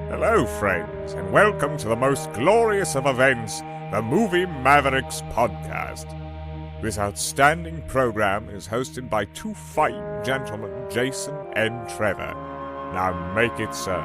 Hello, friends, and welcome to the most glorious of events, the Movie Mavericks podcast. This outstanding program is hosted by two fine gentlemen, Jason and Trevor. Now make it so.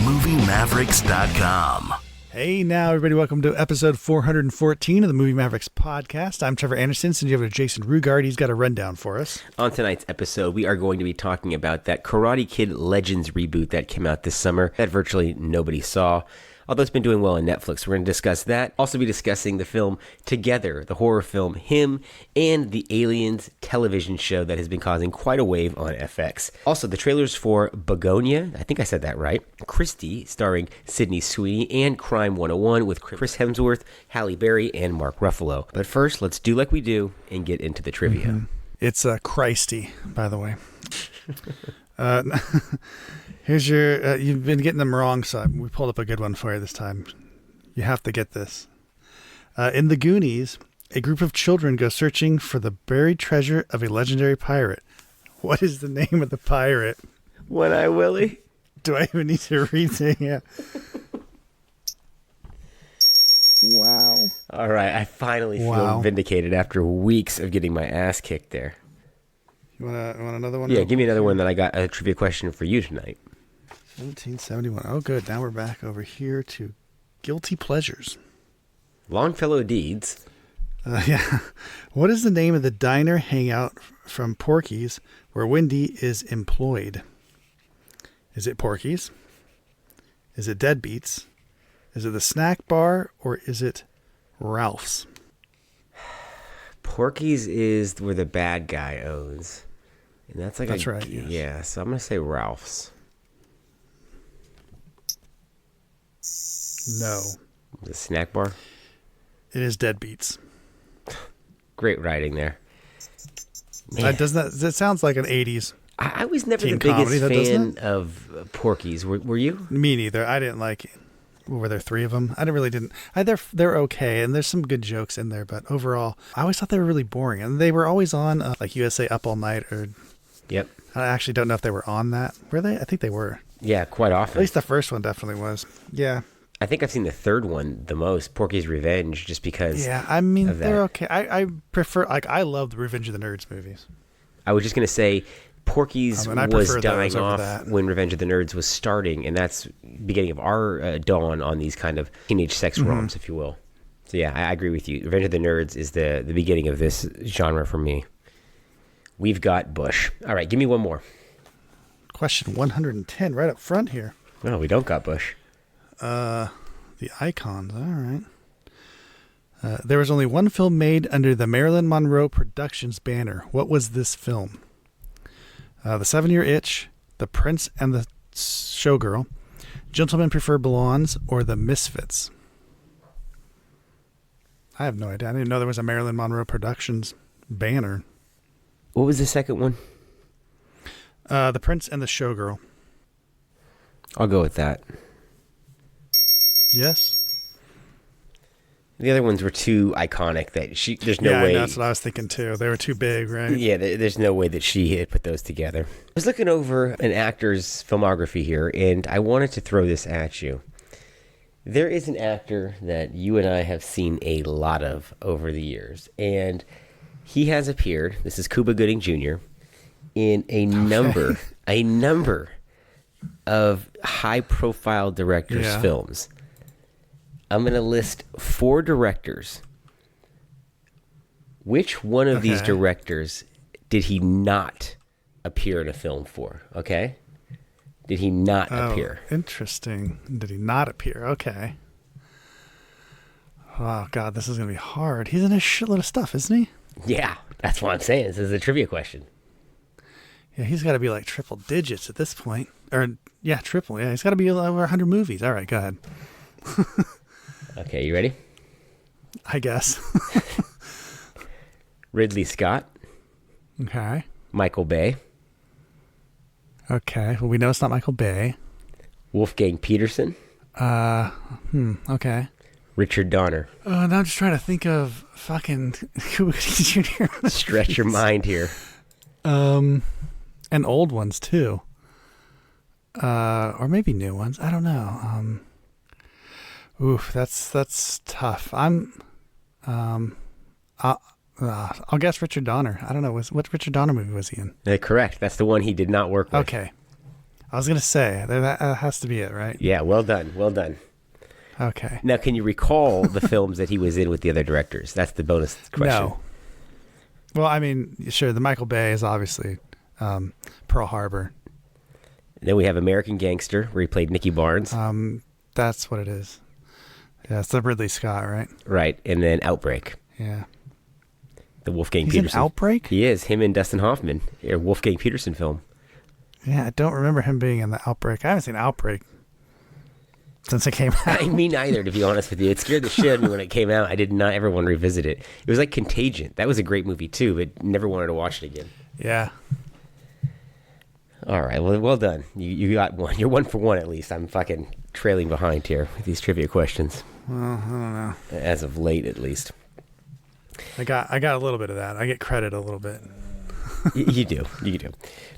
MovieMavericks.com. Hey now, everybody, welcome to episode 414 of the Movie Mavericks podcast. I'm Trevor Anderson, and you have Jason Rugard. He's got a rundown for us. On tonight's episode, we are going to be talking about that Karate Kid Legends reboot that came out this summer that virtually nobody saw, although it's been doing well on Netflix. We're going to discuss that. Also be discussing the film Together, the horror film Him, and the Aliens television show that has been causing quite a wave on FX. Also, the trailers for Bugonia, I think I said that right, Christy, starring Sydney Sweeney, and Crime 101 with Chris Hemsworth, Halle Berry, and Mark Ruffalo. But first, let's do like we do and get into the trivia. Mm-hmm. It's Christy, by the way. Here's your, you've been getting them wrong, so we pulled up a good one for you this time. You have to get this. In the Goonies, a group of children go searching for the buried treasure of a legendary pirate. What is the name of the pirate? One-Eye Willie. Do I even need to read it? Yeah. Wow. All right, I finally feel vindicated after weeks of getting my ass kicked there. You want another one? Yeah, give me another one that I got a trivia question for you tonight. 1771. Oh, good. Now we're back over here to Guilty Pleasures. Longfellow Deeds. Yeah. What is the name of the diner hangout from Porky's where Wendy is employed? Is it Porky's? Is it Deadbeats? Is it the Snack Bar? Or is it Ralph's? Porky's is where the bad guy owns. And that's right. Yes. Yeah, so I'm going to say Ralph's. No. The Snack Bar? It is Deadbeats. Great writing there. That sounds like an 80s. I was never the comedy, biggest fan of Porky's. Were you? Me neither. I didn't like it. Were there three of them? I didn't. They're okay, and there's some good jokes in there, but overall, I always thought they were really boring. And they were always on like USA Up All Night, or Yep. I actually don't know if they were on that. Were they? I think they were. Yeah, quite often. At least the first one definitely was. Yeah. I think I've seen the third one the most, Porky's Revenge, just because. Yeah, I mean they're okay. I prefer I love the Revenge of the Nerds movies. I was just gonna say. Porky's was dying off that. when Revenge of the Nerds was starting, and that's beginning of our dawn on these kind of teenage sex roms, if you will. So yeah, I agree with you. Revenge of the Nerds is the beginning of this genre for me. We've got Bush. All right, give me one more. Question 110, right up front here. No, we don't got Bush. The icons, all right. There was only one film made under the Marilyn Monroe Productions banner. What was this film? The 7-Year Itch, The Prince and the Showgirl, Gentlemen Prefer Blondes, or The Misfits? I have no idea. I didn't know there was a Marilyn Monroe Productions banner. What was the second one? The Prince and the Showgirl. I'll go with that. Yes. The other ones were too iconic that there's no way. Yeah, that's what I was thinking too. They were too big, right? Yeah, there's no way that she had put those together. I was looking over an actor's filmography here, and I wanted to throw this at you. There is an actor that you and I have seen a lot of over the years, and he has appeared, this is Cuba Gooding Jr., in a number of high-profile directors' films. I'm going to list 4 directors. Which one of these directors did he not appear in a film for? Okay? Did he not appear? Interesting. Did he not appear? Okay. Oh, God, this is going to be hard. He's in a shitload of stuff, isn't he? Yeah, that's what I'm saying. This is a trivia question. Yeah, he's got to be like triple digits at this point. Or, yeah, triple. Yeah, he's got to be over 100 movies. All right, go ahead. Okay, you ready? I guess. Ridley Scott. Okay. Michael Bay. Okay. Well, we know it's not Michael Bay. Wolfgang Peterson. Okay. Richard Donner. Now I'm just trying to think of fucking Jr. Stretch your mind here. And old ones too. or maybe new ones. I don't know. That's tough. I'll guess Richard Donner. I don't know. What Richard Donner movie was he in? Correct. That's the one he did not work with. Okay. I was going to say, that has to be it, right? Yeah, well done. Well done. Okay. Now, can you recall the films that he was in with the other directors? That's the bonus question. No. Well, I mean, sure, the Michael Bay is obviously Pearl Harbor. And then we have American Gangster, where he played Nicky Barnes. That's what it is. Yeah, it's the Ridley Scott, right? Right, and then Outbreak. Yeah. The Wolfgang He's Peterson. in Outbreak? He is. Him and Dustin Hoffman. A Wolfgang Peterson film. Yeah, I don't remember him being in the Outbreak. I haven't seen Outbreak since it came out. Me neither, to be honest with you. It scared the shit out of me when it came out. I did not ever want to revisit it. It was like Contagion. That was a great movie too, but never wanted to watch it again. Yeah. All right, well done. You got one. You're 1 for 1 at least. I'm fucking trailing behind here with these trivia questions. Well, I don't know. As of late, at least. I got a little bit of that. I get credit a little bit. You do.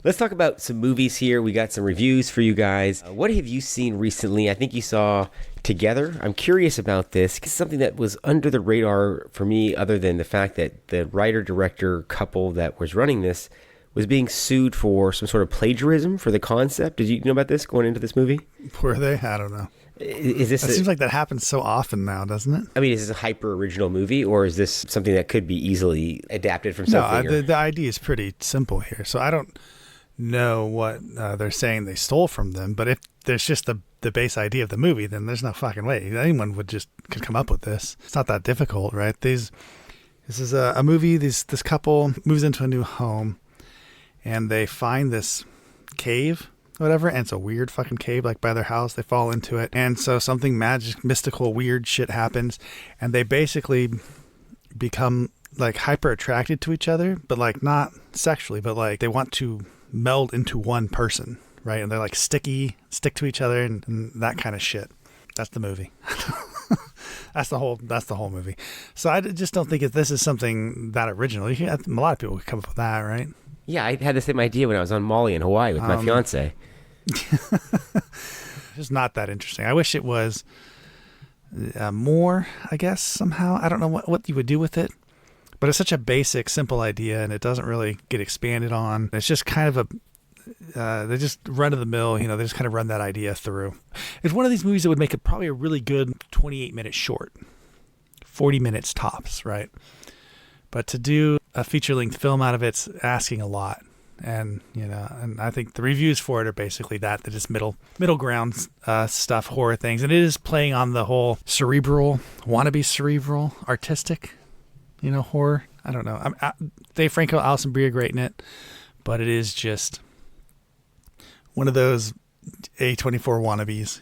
Let's talk about some movies here. We got some reviews for you guys. What have you seen recently? I think you saw Together. I'm curious about this. It's something that was under the radar for me, other than the fact that the writer-director couple that was running this was being sued for some sort of plagiarism for the concept. Did you know about this going into this movie? Were they? I don't know. Is this? It seems like that happens so often now, doesn't it? I mean, is this a hyper original movie, or is this something that could be easily adapted from something? No, the idea is pretty simple here. So I don't know what they're saying they stole from them, but if there's just the base idea of the movie, then there's no fucking way anyone could come up with this. It's not that difficult, right? This is a movie. This couple moves into a new home, and they find this cave. Whatever, and it's a weird fucking cave like by their house. They fall into it, and so something magic, mystical, weird shit happens, and they basically become like hyper attracted to each other, but like not sexually, but like they want to meld into one person, right? And they're like stick to each other, and that kind of shit. That's the movie. That's the whole movie. So I just don't think this is something that original. A lot of people could come up with that, right? Yeah, I had the same idea when I was on Molly in Hawaii with my fiance. It's not that interesting. I wish it was more, I guess, somehow. I don't know what you would do with it, but it's such a basic, simple idea, and it doesn't really get expanded on. It's just kind of they just run of the mill, they just kind of run that idea through. It's one of these movies that would make it probably a really good 28-minute short, 40 minutes tops, right? But to do a feature-length film out of it's asking a lot. And, and I think the reviews for it are basically that just middle ground stuff, horror things. And it is playing on the whole wannabe cerebral, artistic, horror. I don't know. Dave Franco, Alison Brie are great in it. But it is just one of those A24 wannabes,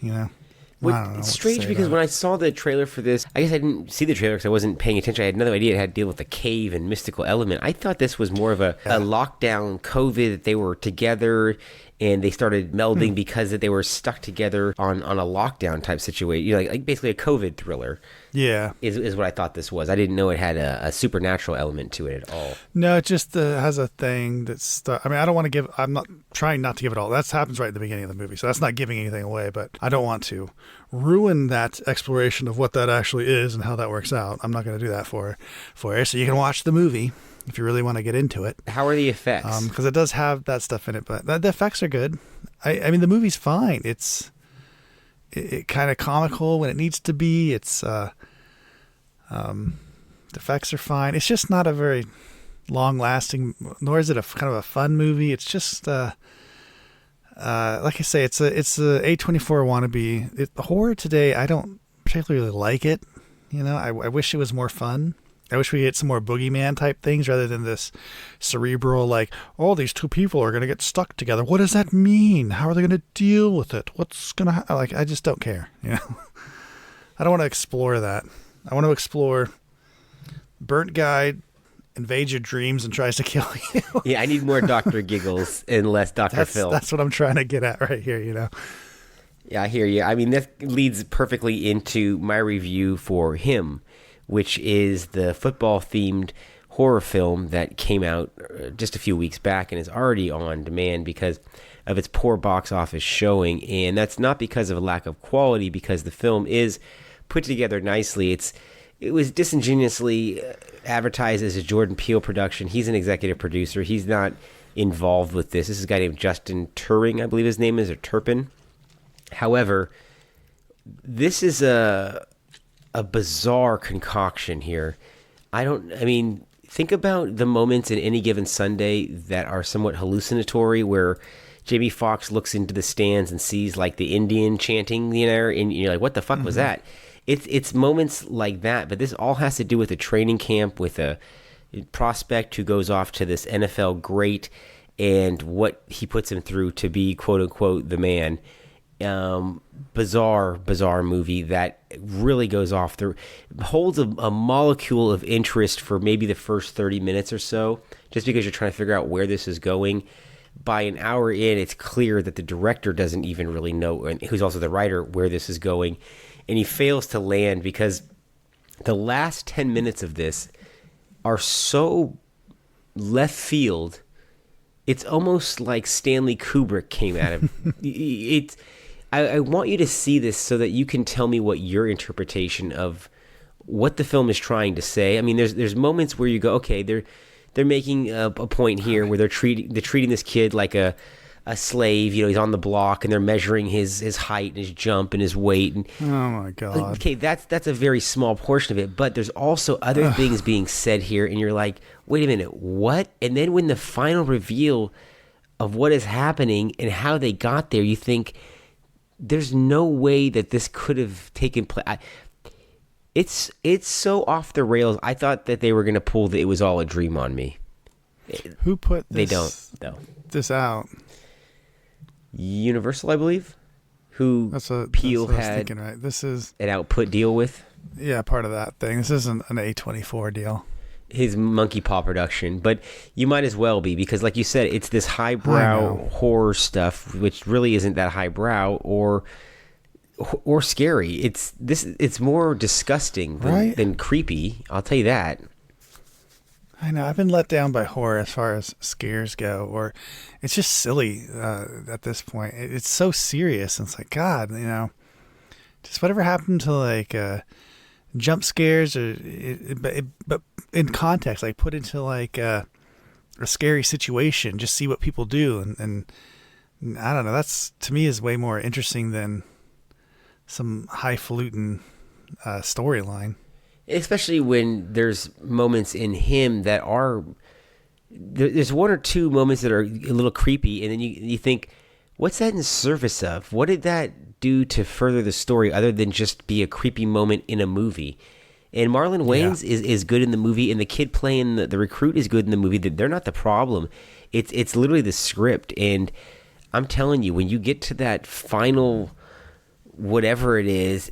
It's strange because when I saw the trailer for this, I guess I didn't see the trailer because I wasn't paying attention. I had no idea it had to deal with the cave and mystical element. I thought this was more of a lockdown COVID, that they were together and they started melding because that they were stuck together on a lockdown type situation. Like basically a COVID thriller. Yeah. Is what I thought this was. I didn't know it had a supernatural element to it at all. No, it just has a thing that's... I'm not trying not to give it all. That happens right at the beginning of the movie, so that's not giving anything away, but I don't want to ruin that exploration of what that actually is and how that works out. I'm not going to do that for you. So you can watch the movie if you really want to get into it. How are the effects? Because it does have that stuff in it, but the effects are good. I mean, the movie's fine. It's it kind of comical when it needs to be. It's the effects are fine. It's just not a very long-lasting, nor is it a kind of a fun movie. It's just like I say, it's a A24 wannabe. The horror today, I don't particularly like it. I wish it was more fun. I wish we get some more boogeyman type things rather than this cerebral, like, oh, these two people are going to get stuck together. What does that mean? How are they going to deal with it? What's going to I just don't care. I don't want to explore that. I want to explore burnt guy invades your dreams and tries to kill you. Yeah, I need more Dr. Giggles and less Dr. Phil. That's what I'm trying to get at right here, Yeah, I hear you. I mean, that leads perfectly into my review for Him, which is the football-themed horror film that came out just a few weeks back and is already on demand because of its poor box office showing. And that's not because of a lack of quality, because the film is put together nicely. It was disingenuously advertised as a Jordan Peele production. He's an executive producer. He's not involved with this. This is a guy named Justin Turing, I believe his name is, or Turpin. However, this is a bizarre concoction here. Think about the moments in Any Given Sunday that are somewhat hallucinatory, where Jamie Foxx looks into the stands and sees like the Indian chanting, and you're like, what the fuck was that? It's moments like that, but this all has to do with a training camp with a prospect who goes off to this NFL great and what he puts him through to be, quote unquote, the man. Bizarre movie that really goes off holds a molecule of interest for maybe the first 30 minutes or so, just because you're trying to figure out where this is going. By an hour in, it's clear that the director doesn't even really know, and who's also the writer, where this is going, and he fails to land because the last 10 minutes of this are so left field. It's almost like Stanley Kubrick came at him. I want you to see this so that you can tell me what your interpretation of what the film is trying to say. I mean, there's moments where you go, okay, they're making a point here where they're treating this kid like a slave. He's on the block and they're measuring his height and his jump and his weight. And, oh my God. Okay, that's a very small portion of it, but there's also other things being said here, and you're like, wait a minute, what? And then when the final reveal of what is happening and how they got there, you think, there's no way that this could have taken place. It's so off the rails. I thought that they were going to pull the "It Was All a Dream" on me. Who put this, they don't though. This out? Universal, I believe. Who Peele had thinking, right? This is an output deal with. Yeah, part of that thing. This isn't an A24 deal. His Monkey Paw production, but you might as well be, because like you said, it's this highbrow horror stuff, which really isn't that highbrow or scary. It's more disgusting than creepy. I'll tell you that. I know. I've been let down by horror as far as scares go, or it's just silly at this point. It's so serious. And it's like, God, just whatever happened to like jump scares, but in context, like put into like a scary situation, just see what people do, and I don't know. That's, to me, is way more interesting than some highfalutin storyline. Especially when there's moments in him that are, there's one or two moments that are a little creepy, and then you think, what's that in service of? What did that do to further the story other than just be a creepy moment in a movie? And Marlon Wayans is good in the movie, and the kid playing the recruit is good in the movie. They're not the problem. It's literally the script. And I'm telling you, when you get to that final whatever it is,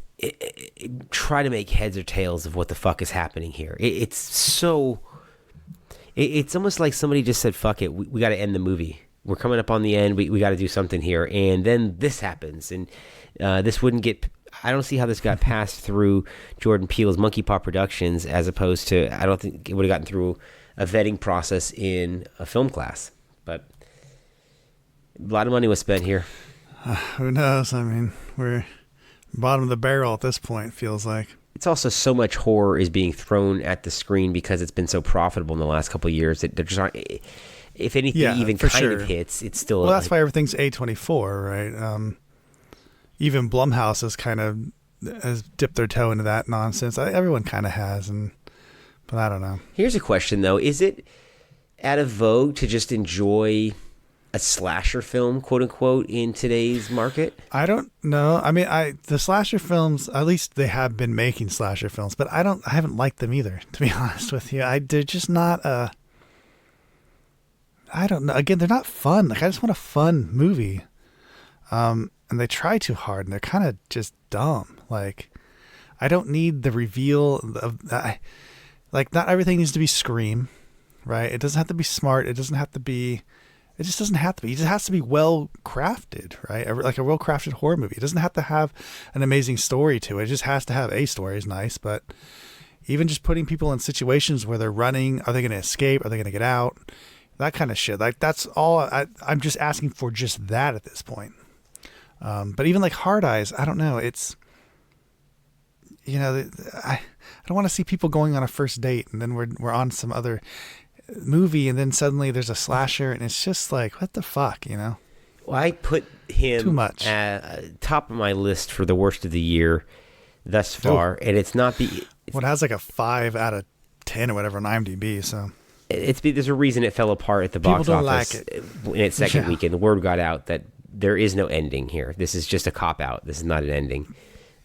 try to make heads or tails of what the fuck is happening here. It's almost like somebody just said, fuck it, we got to end the movie. We're coming up on the end. We got to do something here. And then this happens. And this wouldn't get... I don't see how this got passed through Jordan Peele's Monkey Paw Productions, as opposed to... I don't think it would have gotten through a vetting process in a film class. But a lot of money was spent here. Who knows? I mean, we're bottom of the barrel at this point, feels like. It's also so much horror is being thrown at the screen because it's been so profitable in the last couple of years that there just aren't... If anything even kind of hits, it's still... Well, that's why everything's A24, right? Even Blumhouse has dipped their toe into that nonsense. Everyone kind of has, but I don't know. Here's a question, though. Is it out of vogue to just enjoy a slasher film, quote unquote, in today's market? I don't know. I mean, the slasher films, at least they have been making slasher films, but I haven't liked them either, to be honest with you. They're just not I don't know. Again, they're not fun. Like, I just want a fun movie. And they try too hard, and they're kind of just dumb. Like, I don't need the reveal of like, not everything needs to be Scream, right? It doesn't have to be smart. It just doesn't have to be. It just has to be well crafted, right? Like a well crafted horror movie. It doesn't have to have an amazing story to it. It just has to have a story. Is nice, but even just putting people in situations where they're running, are they going to escape? Are they going to get out? that kind of shit. Like that's all. I'm just asking for just that at this point. But even like Hard Eyes, I don't know. It's, you know, I don't want to see people going on a first date and then we're on some other movie and then suddenly there's a slasher and it's just like, what the fuck, you know? Well, I put him too much at top of my list for the worst of the year thus far, and it's not the. Well, it has like a 5 out of 10 or whatever on IMDb, so. There's a reason it fell apart at the box People don't office like it. In its second weekend. The word got out that there is no ending here. This is just a cop-out. This is not an ending.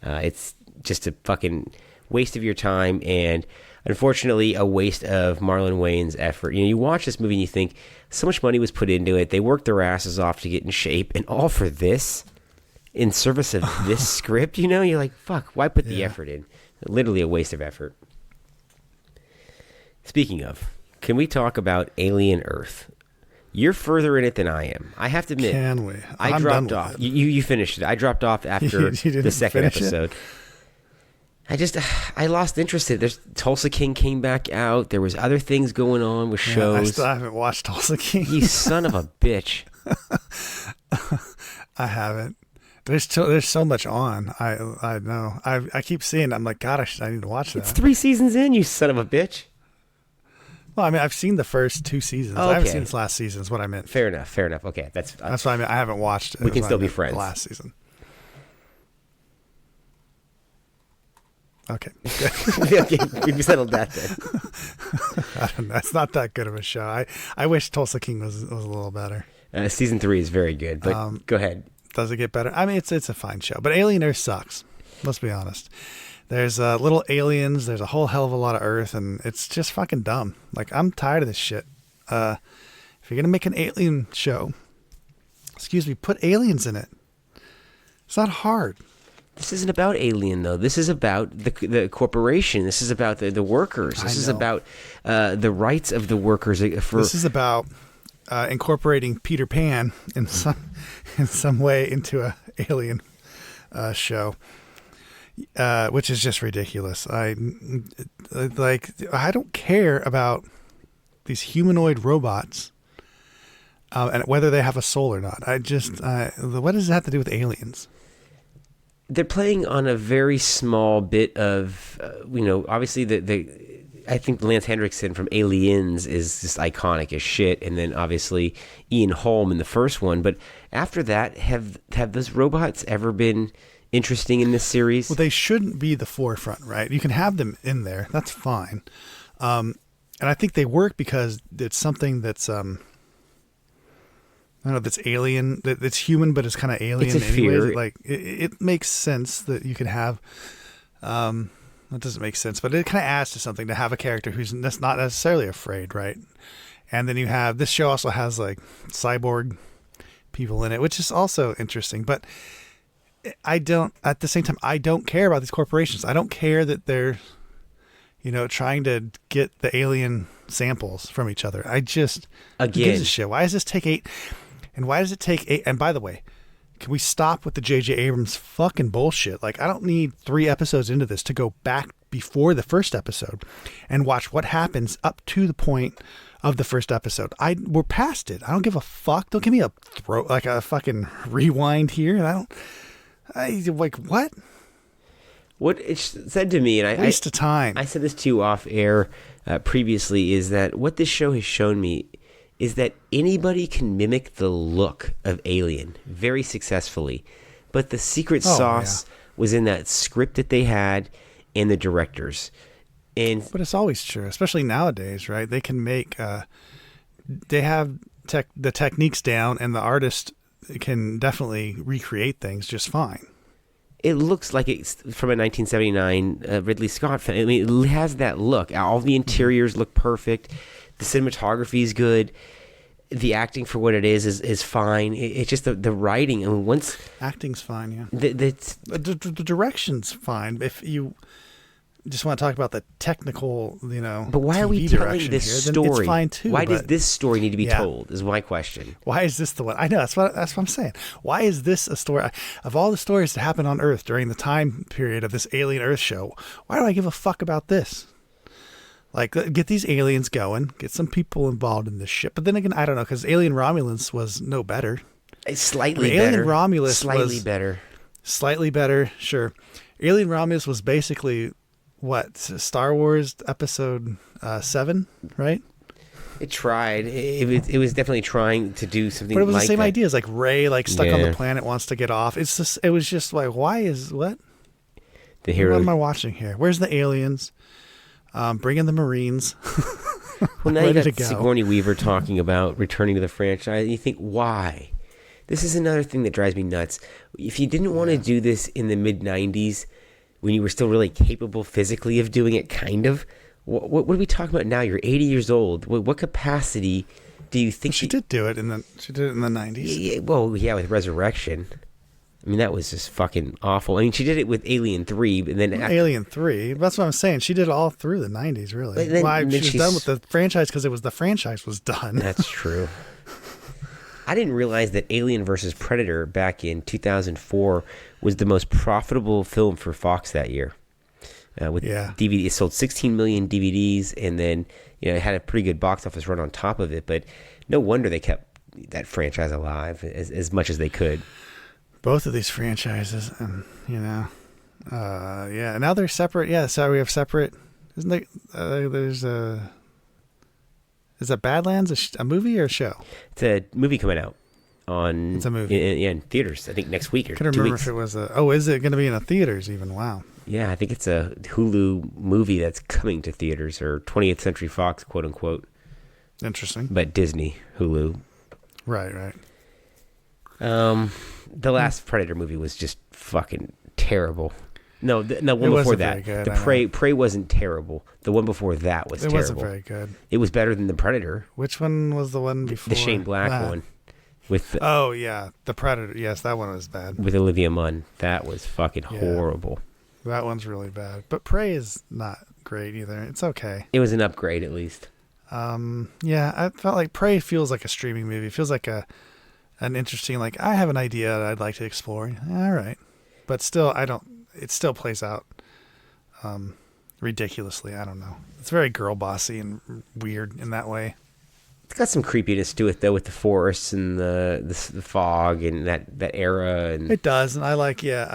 It's just a fucking waste of your time and, unfortunately, a waste of Marlon Wayans' effort. You know, you watch this movie and you think, so much money was put into it. They worked their asses off to get in shape, and all for this? In service of this script, you know? You're like, fuck, why put the effort in? Literally a waste of effort. Speaking of, can we talk about Alien Earth? You're further in it than I am. I have to admit. Can we? I dropped off. You finished it. I dropped off after the second episode. I lost interest in it. There's Tulsa King came back out. There was other things going on with shows. I still haven't watched Tulsa King. You son of a bitch. I haven't. There's so much on. I know. I keep seeing it. I'm like, God, I need to watch that. It's 3 seasons in, you son of a bitch. Well, I mean, I've seen the first 2 seasons. Okay. I haven't seen this last season is what I meant. Fair enough. Okay. That's what I mean. I haven't watched it. We can still be friends. Last season. Okay. Okay, we've settled that then. I don't know. It's not that good of a show. I wish Tulsa King was a little better. Season 3 is very good, but go ahead. Does it get better? I mean, it's a fine show, but Alien Earth sucks. Let's be honest. There's little aliens. There's a whole hell of a lot of Earth, and it's just fucking dumb. Like, I'm tired of this shit. If you're gonna make an alien show, put aliens in it. It's not hard. This isn't about Alien, though. This is about the corporation. This is about the workers. This is about the rights of the workers. This is about incorporating Peter Pan in some way into a alien show, which is just ridiculous. I don't care about these humanoid robots and whether they have a soul or not. what does it have to do with aliens? They're playing on a very small bit of, obviously I think Lance Henriksen from Aliens is just iconic as shit, and then obviously Ian Holm in the first one. But after that, have those robots ever been interesting in this series? Well, they shouldn't be the forefront, right? You can have them in there. That's fine. And I think they work because it's something that's I don't know, that's alien, that's human, but it's kind of alien. It's a fear. Like it makes sense that you could have. That doesn't make sense, but it kind of adds to something to have a character who's not necessarily afraid, right? And then you have this show also has like cyborg people in it, which is also interesting. But at the same time, I don't care about these corporations. I don't care that they're, trying to get the alien samples from each other. Who gives a shit? Why does this take 8? And why does it take 8? And by the way, can we stop with the J.J. Abrams fucking bullshit? Like, I don't need 3 episodes into this to go back before the first episode and watch what happens up to the point of the first episode. We're past it. I don't give a fuck. Don't give me a fucking rewind here. What? What it said to me, and waste of time. I said this to you off air previously, is that what this show has shown me is that anybody can mimic the look of Alien very successfully, but the secret sauce was in that script that they had and the directors. But it's always true, especially nowadays, right? They can make they have the techniques down, and the artist can definitely recreate things just fine. It looks like it's from a 1979 Ridley Scott film. I mean, it has that look. All the interiors look perfect. The cinematography is good. The acting for what it is fine. It's just the writing. I mean, acting's fine, yeah. The direction's fine. If you just want to talk about the technical, But why are we telling this story? It's fine too. Why does this story need to be told? Is my question. Why is this the one? I know that's what I'm saying. Why is this a story of all the stories that happened on Earth during the time period of this Alien Earth show? Why do I give a fuck about this? Like, get these aliens going, get some people involved in this shit. But then again, I don't know, because Alien Romulus was no better. Slightly Alien better. Romulus Slightly better. Slightly better, sure. Alien Romulus was basically, what, Star Wars Episode 7, right? It tried. It was definitely trying to do something like that. But it was the same idea. It's like Rey, like, stuck on the planet, wants to get off. It was just like, what? The hero. What am I watching here? Where's the aliens? Bring in the Marines. Well, now you got Sigourney Weaver talking about returning to the franchise. And you think, why? This is another thing that drives me nuts. If you didn't want to do this in the mid-'90s, when you were still really capable physically of doing it, kind of, what are we talking about now? You're 80 years old. What capacity do you think... She did do it in the 90s. Yeah, with Resurrection. I mean, that was just fucking awful. I mean, she did it with Alien 3, but then... Alien 3? That's what I'm saying. She did it all through the 90s, really. She was done with the franchise because the franchise was done. That's true. I didn't realize that Alien vs. Predator back in 2004 was the most profitable film for Fox that year. DVD, it sold 16 million DVDs, and then it had a pretty good box office run on top of it. But no wonder they kept that franchise alive as much as they could. Both of these franchises, and now they're separate. Yeah, so we have separate. Isn't there? There's a. Is that Badlands a movie or a show? It's a movie coming out on. It's a movie. In theaters. I think next week or 2 weeks. I couldn't remember if it was a. Oh, is it going to be in the theaters even? Wow. Yeah, I think it's a Hulu movie that's coming to theaters, or 20th Century Fox, quote unquote. Interesting. But Disney, Hulu. Right. The last Predator movie was just fucking terrible. No, one it before that. Very good, the Prey wasn't terrible. The one before that was terrible. It wasn't very good. It was better than the Predator. Which one was the one before? The Shane Black one. The Predator. Yes, that one was bad. With Olivia Munn. That was fucking horrible. That one's really bad. But Prey is not great either. It's okay. It was an upgrade at least. I felt like Prey feels like a streaming movie. It feels like an interesting, like, I have an idea that I'd like to explore. All right. But still, it still plays out ridiculously. I don't know. It's very girl bossy and weird in that way. It's got some creepiness to it, though, with the forests and the fog and that era. And it does. And I like the,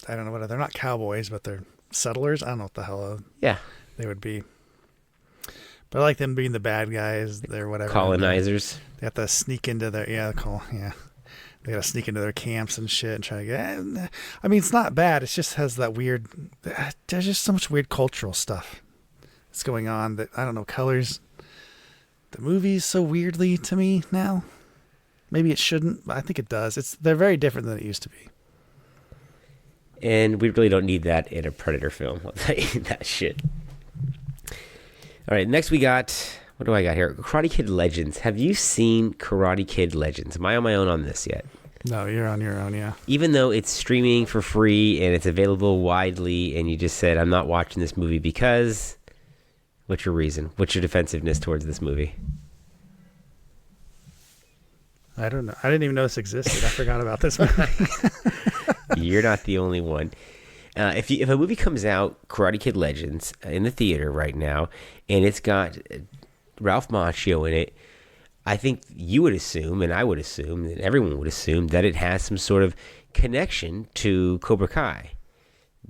I don't know what, they're not cowboys, but they're settlers. I don't know what the hell they would be. But I like them being the bad guys. They're whatever. Colonizers. They have to sneak into their, They got to sneak into their camps and shit and try to get... I mean, it's not bad. It just has that weird... There's just so much weird cultural stuff that's going on that, I don't know, colors the movies so weirdly to me now. Maybe it shouldn't, but I think it does. They're very different than it used to be. And we really don't need that in a Predator film. I'll tell you that shit. All right, next we got... What do I got here? Karate Kid Legends. Have you seen Karate Kid Legends? Am I on my own on this yet? No, you're on your own, yeah. Even though it's streaming for free and it's available widely, and you just said, I'm not watching this movie because... What's your reason? What's your defensiveness towards this movie? I don't know. I didn't even know this existed. I forgot about this movie. You're not the only one. If a movie comes out, Karate Kid Legends, in the theater right now, and it's got Ralph Macchio in it, I think you would assume, and I would assume, and everyone would assume, that it has some sort of connection to Cobra Kai.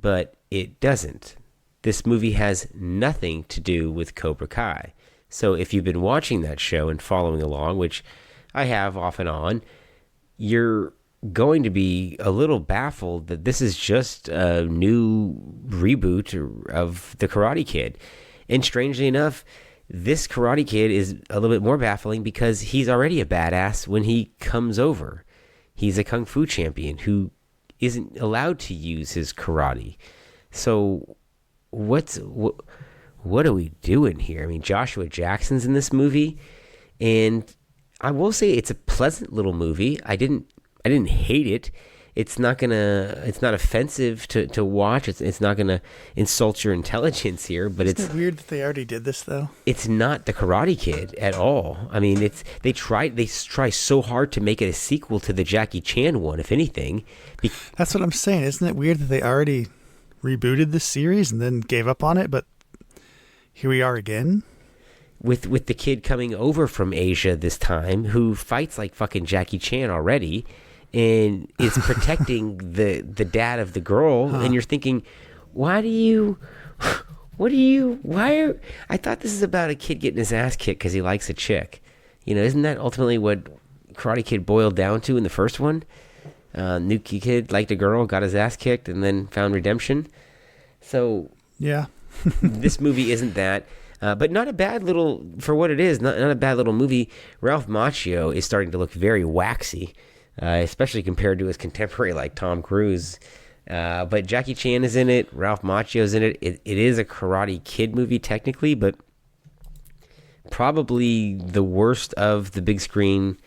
But it doesn't. This movie has nothing to do with Cobra Kai. So if you've been watching that show and following along, which I have off and on, you're going to be a little baffled that this is just a new reboot of the Karate Kid. And strangely enough, this Karate Kid is a little bit more baffling because he's already a badass when he comes over. He's a kung fu champion who isn't allowed to use his karate. So what are we doing here? I mean, Joshua Jackson's in this movie, and I will say it's a pleasant little movie. I didn't hate it. It's not offensive to watch. It's not gonna insult your intelligence here. But Isn't it weird that they already did this though? It's not the Karate Kid at all. I mean, they try so hard to make it a sequel to the Jackie Chan one, if anything. That's what I'm saying. Isn't it weird that they already rebooted the series and then gave up on it, but here we are again. With the kid coming over from Asia this time, who fights like fucking Jackie Chan already, and is protecting the dad of the girl, and you're thinking, I thought this is about a kid getting his ass kicked because he likes a chick. You know, isn't that ultimately what Karate Kid boiled down to in the first one? Nuki Kid liked a girl, got his ass kicked, and then found redemption. So yeah, this movie isn't that. But not a bad little, for what it is, not a bad little movie. Ralph Macchio is starting to look very waxy, especially compared to his contemporary like Tom Cruise. But Jackie Chan is in it. Ralph Macchio's in it. It is a Karate Kid movie technically, but probably the worst of the big screen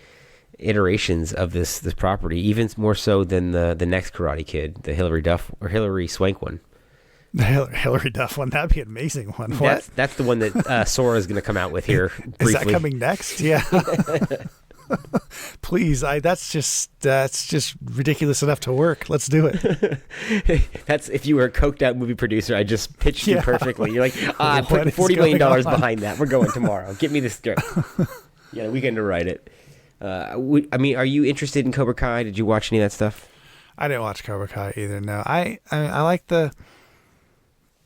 iterations of this property, even more so than the next Karate Kid, the Hilary Swank one. The Hillary Duff one, that'd be an amazing one. What? That's the one that Sora is going to come out with here briefly. Is that coming next? Yeah. Please, that's just ridiculous enough to work. Let's do it. That's if you were a coked out movie producer, I just pitched you perfectly. You're like, I'm putting $40 million behind that. We're going tomorrow. Give me the script. Yeah, we get to write it. I mean, are you interested in Cobra Kai? Did you watch any of that stuff? I didn't watch Cobra Kai either. No, I like the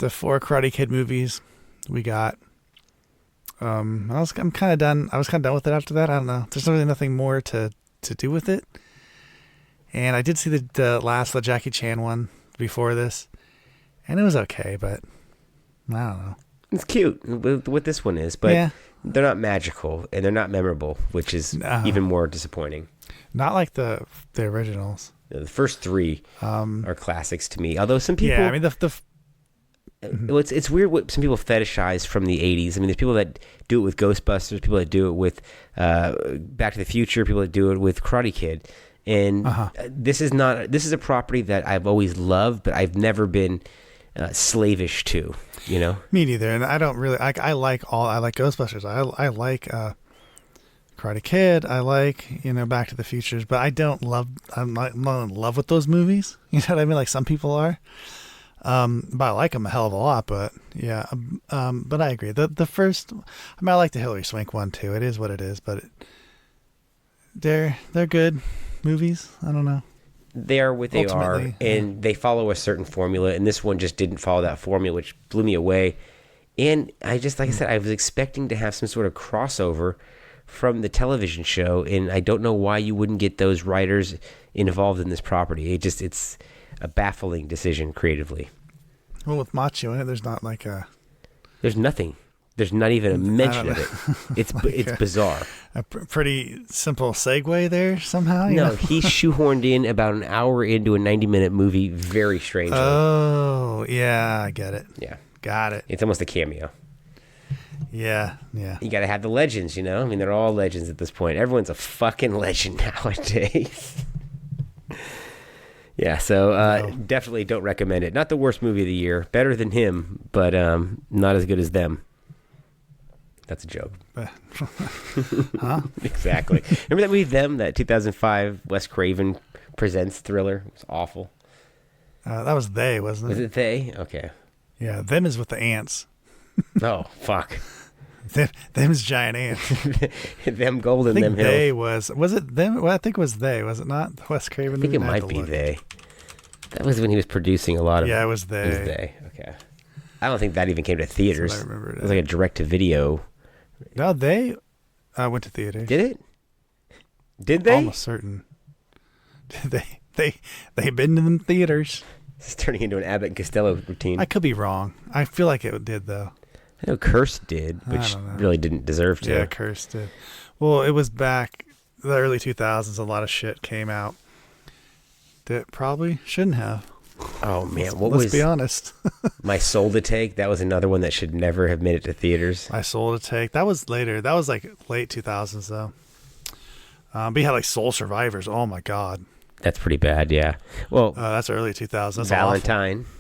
4 Karate Kid movies we got. I'm kind of done. I was kind of done with it after that. I don't know. There's really nothing more to do with it. And I did see the last Jackie Chan one before this, and it was okay, but I don't know. It's cute what this one is, but they're not magical and they're not memorable, which is even more disappointing. Not like the originals. The first 3 are classics to me. Although some people, I mean it's weird what some people fetishize from the 80s. I mean, there's people that do it with Ghostbusters, people that do it with Back to the Future, people that do it with Karate Kid. And this is a property that I've always loved, but I've never been slavish to, you know? Me neither. And I don't really, I like Ghostbusters. I like Karate Kid. I like, Back to the Futures, but I'm not in love with those movies. You know what I mean? Like some people are. But I like them a hell of a lot, but yeah. But I agree. The first, I like the Hilary Swank one too. It is what it is, but they're good movies. I don't know. They are what they are, and they follow a certain formula, and this one just didn't follow that formula, which blew me away. And I just, like I said, I was expecting to have some sort of crossover from the television show, and I don't know why you wouldn't get those writers involved in this property. It's a baffling decision creatively. Well, with Macho in it, there's not like a... There's nothing. There's not even a mention of it. It's bizarre. A pretty simple segue there somehow? No, he's shoehorned in about an hour into a 90-minute movie very strangely. Oh, yeah, I get it. Yeah. Got it. It's almost a cameo. Yeah. You got to have the legends, I mean, they're all legends at this point. Everyone's a fucking legend nowadays. Yeah, so definitely don't recommend it. Not the worst movie of the year. Better than him, but not as good as them. That's a joke. Huh? Exactly. Remember that movie, Them, that 2005 Wes Craven presents thriller? It was awful. That was They, wasn't it? Was it They? Okay. Yeah, Them is with the ants. Oh, fuck. Them's giant ants. Them golden, them hills. They was it them? Well, I think it was They, was it not? Wes Craven. I think it might be They. That was when he was producing a lot of. Yeah, it was They. It was They. Okay. I don't think that even came to theaters. I remember it was like a direct-to-video. No, They went to theaters. Did it? Did they? Almost certain. They've been in them theaters. It's turning into an Abbott and Costello routine. I could be wrong. I feel like it did though. I know Curse did, which really didn't deserve to. Yeah, Curse did. Well, it was back the early 2000s. A lot of shit came out that probably shouldn't have. Oh man, let's be honest. My Soul to Take? That was another one that should never have made it to theaters. My Soul to Take. That was later. That was like late 2000s though. But you had like Soul Survivors. Oh my god. That's pretty bad. Yeah. Well, that's early 2000s. That's Valentine. Awful.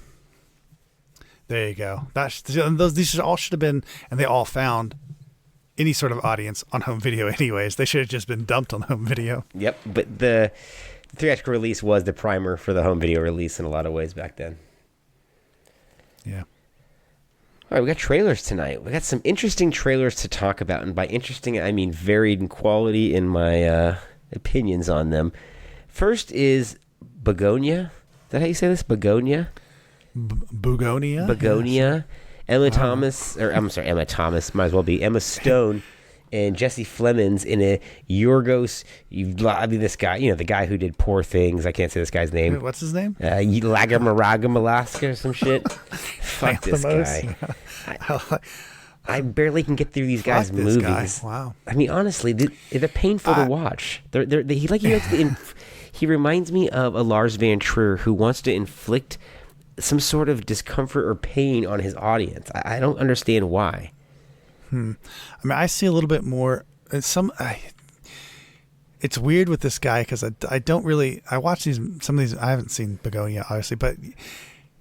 There you go. These all should have been, and they all found any sort of audience on home video anyways. They should have just been dumped on home video. Yep, but the theatrical release was the primer for the home video release in a lot of ways back then. Yeah. All right, we got trailers tonight. We got some interesting trailers to talk about, and by interesting, I mean varied in quality in my opinions on them. First is Bugonia. Is that how you say this? Bugonia? Bugonia? Bugonia. Yeah, Emma Thomas, might as well be Emma Stone and Jesse Plemons in a Yorgos. This guy, the guy who did Poor Things. I can't say this guy's name. Wait, what's his name? Lagamaraga Alaska or some shit. Fuck this guy. I barely can get through these guys' movies. Guy. Wow. I mean, honestly, they're painful to watch. He reminds me of a Lars Van Trier who wants to inflict some sort of discomfort or pain on his audience. I don't understand why. I mean, I see a little bit more. It's weird with this guy because I don't really. I watch some of these. I haven't seen Bugonia, obviously, but